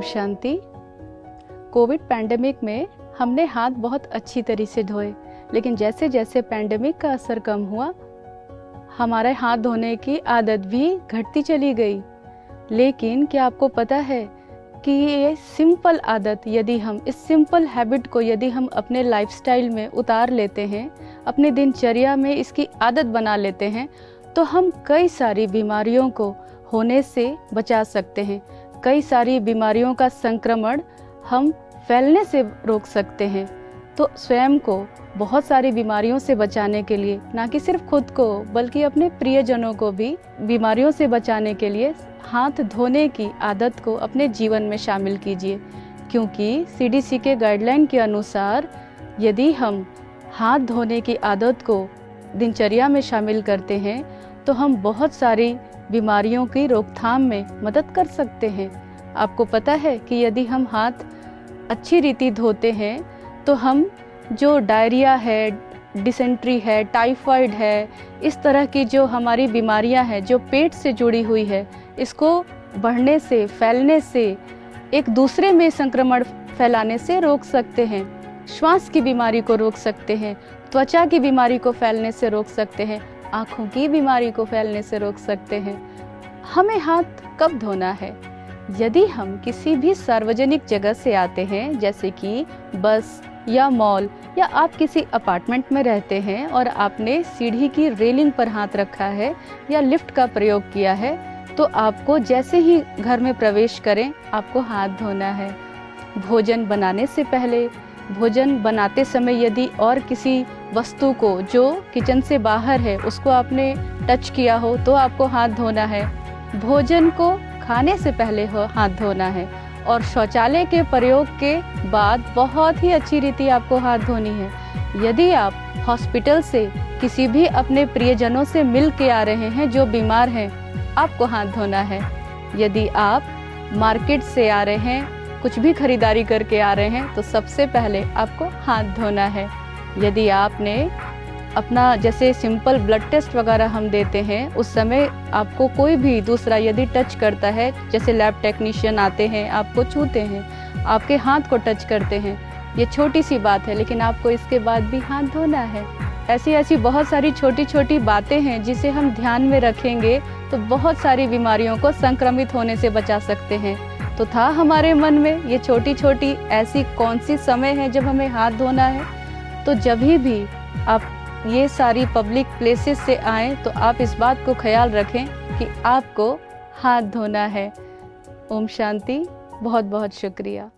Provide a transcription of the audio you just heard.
शांति। Covid pandemic में हमने हाथ बहुत अच्छी तरह से धोए, लेकिन जैसे जैसे पैंडेमिक का असर कम हुआ, हमारे हाथ धोने की आदत भी घटती चली गई। लेकिन क्या आपको पता है कि ये सिंपल आदत, यदि हम इस सिंपल हैबिट को यदि हम अपने लाइफस्टाइल में उतार लेते हैं, अपने दिनचर्या में इसकी आदत बना लेते हैं, तो हम कई सारी बीमारियों को होने से बचा सकते हैं। कई सारी बीमारियों का संक्रमण हम फैलने से रोक सकते हैं। तो स्वयं को बहुत सारी बीमारियों से बचाने के लिए, ना कि सिर्फ खुद को बल्कि अपने प्रियजनों को भी बीमारियों से बचाने के लिए हाथ धोने की आदत को अपने जीवन में शामिल कीजिए। क्योंकि CDC के गाइडलाइन के अनुसार यदि हम हाथ धोने की आदत को दिनचर्या में शामिल करते हैं तो हम बहुत सारी बीमारियों की रोकथाम में मदद कर सकते हैं। आपको पता है कि यदि हम हाथ अच्छी रीति धोते हैं तो हम जो डायरिया है, डिसेंट्री है, टाइफाइड है, इस तरह की जो हमारी बीमारियां हैं जो पेट से जुड़ी हुई है, इसको बढ़ने से, फैलने से, एक दूसरे में संक्रमण फैलाने से रोक सकते हैं। श्वास की बीमारी को रोक सकते हैं, त्वचा की बीमारी को फैलने से रोक सकते हैं, आँखों की बीमारी को फैलने से रोक सकते हैं। हमें हाथ कब धोना है? यदि हम किसी भी सार्वजनिक जगह से आते हैं, जैसे कि बस या मॉल, या आप किसी अपार्टमेंट में रहते हैं और आपने सीढ़ी की रेलिंग पर हाथ रखा है या लिफ्ट का प्रयोग किया है, तो आपको जैसे ही घर में प्रवेश करें आपको हाथ धोना है। भोजन बनाने से पहले, भोजन बनाते समय यदि और किसी वस्तु को जो किचन से बाहर है उसको आपने टच किया हो तो आपको हाथ धोना है। भोजन को खाने से पहले हाथ धोना है और शौचालय के प्रयोग के बाद बहुत ही अच्छी रीति आपको हाथ धोनी है। यदि आप हॉस्पिटल से किसी भी अपने प्रियजनों से मिल के आ रहे हैं जो बीमार हैं, आपको हाथ धोना है। यदि आप मार्केट से आ रहे हैं, कुछ भी खरीदारी करके आ रहे हैं, तो सबसे पहले आपको हाथ धोना है। यदि आपने अपना जैसे सिंपल ब्लड टेस्ट वगैरह हम देते हैं, उस समय आपको कोई भी दूसरा यदि टच करता है, जैसे लैब टेक्नीशियन आते हैं, आपको छूते हैं, आपके हाथ को टच करते हैं, ये छोटी सी बात है, लेकिन आपको इसके बाद भी हाथ धोना है। ऐसी बहुत सारी छोटी छोटी बातें हैं जिसे हम ध्यान में रखेंगे तो बहुत सारी बीमारियों को संक्रमित होने से बचा सकते हैं। तो था हमारे मन में ये छोटी छोटी ऐसी कौन सी समय है जब हमें हाथ धोना है? तो जब भी आप ये सारी पब्लिक प्लेसेस से आएँ तो आप इस बात को ख्याल रखें कि आपको हाथ धोना है। ओम शांति। बहुत बहुत शुक्रिया।